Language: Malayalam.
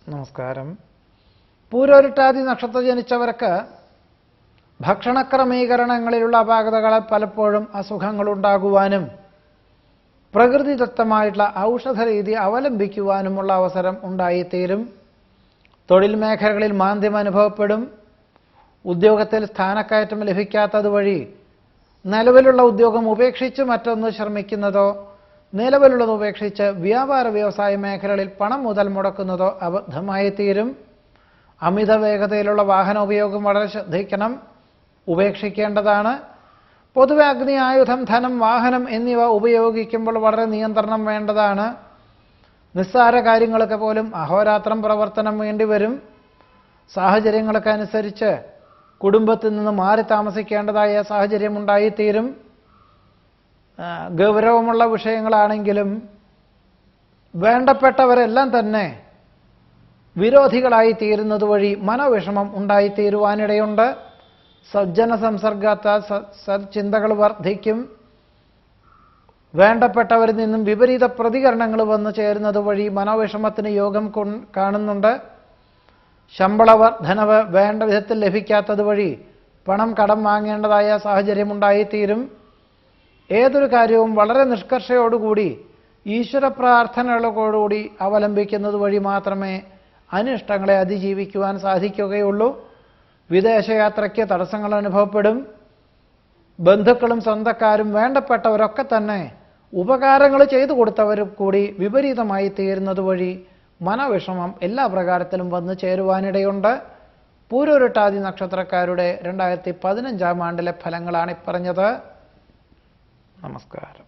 നമസ്കാരം. പൂരോരുട്ടാതി നക്ഷത്ര ജനിച്ചവർക്ക് ഭക്ഷണക്രമീകരണങ്ങളിലുള്ള അപാകതകളാൽ പലപ്പോഴും അസുഖങ്ങളുണ്ടാകുവാനും പ്രകൃതിദത്തമായിട്ടുള്ള ഔഷധ രീതി അവലംബിക്കുവാനുമുള്ള അവസരം ഉണ്ടായിത്തീരും. തൊഴിൽ മേഖലകളിൽ മാന്ദ്യം അനുഭവപ്പെടും. ഉദ്യോഗത്തിൽ സ്ഥാനക്കയറ്റം ലഭിക്കാത്തത് വഴി നിലവിലുള്ള ഉദ്യോഗം ഉപേക്ഷിച്ച് മറ്റൊന്ന് ശ്രമിക്കുന്നതോ നിലവിലുള്ളത് ഉപേക്ഷിച്ച് വ്യാപാര വ്യവസായ മേഖലകളിൽ പണം മുതൽ മുടക്കുന്നതോ അബദ്ധമായി തീരും. അമിത വേഗതയിലുള്ള വാഹന ഉപയോഗം വളരെ ശ്രദ്ധിക്കണം, ഉപേക്ഷിക്കേണ്ടതാണ്. പൊതുവെ അഗ്നി, ആയുധം, ധനം, വാഹനം എന്നിവ ഉപയോഗിക്കുമ്പോൾ വളരെ നിയന്ത്രണം വേണ്ടതാണ്. നിസ്സാര കാര്യങ്ങൾക്ക് പോലും അഹോരാത്രം പ്രവർത്തനം വേണ്ടിവരും. സാഹചര്യങ്ങൾക്കനുസരിച്ച് കുടുംബത്തിൽ നിന്ന് മാറി താമസിക്കേണ്ടതായ സാഹചര്യം ഉണ്ടായിത്തീരും. ഗൗരവമുള്ള വിഷയങ്ങളാണെങ്കിലും വേണ്ടപ്പെട്ടവരെല്ലാം തന്നെ വിരോധികളായി തീരുന്നത് വഴി മനോവിഷമം ഉണ്ടായിത്തീരുവാനിടയുണ്ട്. സജ്ജന സംസർഗത്താൽ സൽചിന്തകൾ വർദ്ധിക്കും. വേണ്ടപ്പെട്ടവരിൽ നിന്നും വിപരീത പ്രതികരണങ്ങൾ വന്നു ചേരുന്നത് വഴി മനോവിഷമത്തിന് യോഗം കാണുന്നുണ്ട്. ശമ്പള വർധനവ് വേണ്ട വിധത്തിൽ ലഭിക്കാത്തത് വഴി പണം കടം വാങ്ങേണ്ടതായ സാഹചര്യം ഉണ്ടായിത്തീരും. ഏതൊരു കാര്യവും വളരെ നിഷ്കർഷയോടുകൂടി ഈശ്വര പ്രാർത്ഥനകളോടുകൂടി അവലംബിക്കുന്നത് വഴി മാത്രമേ അനിഷ്ടങ്ങളെ അതിജീവിക്കുവാൻ സാധിക്കുകയുള്ളൂ. വിദേശയാത്രയ്ക്ക് തടസ്സങ്ങൾ അനുഭവപ്പെടും. ബന്ധുക്കളും സ്വന്തക്കാരും വേണ്ടപ്പെട്ടവരൊക്കെ തന്നെ ഉപകാരങ്ങൾ ചെയ്തു കൊടുത്തവരും കൂടി വിപരീതമായി തീരുന്നത് വഴി മനോവിഷമം എല്ലാ പ്രകാരത്തിലും വന്നു ചേരുവാനിടയുണ്ട്. പൂരോരുട്ടാതി നക്ഷത്രക്കാരുടെ 2015 ആണ്ടിലെ ഫലങ്ങളാണ് പറഞ്ഞത്. നമസ്കാരം.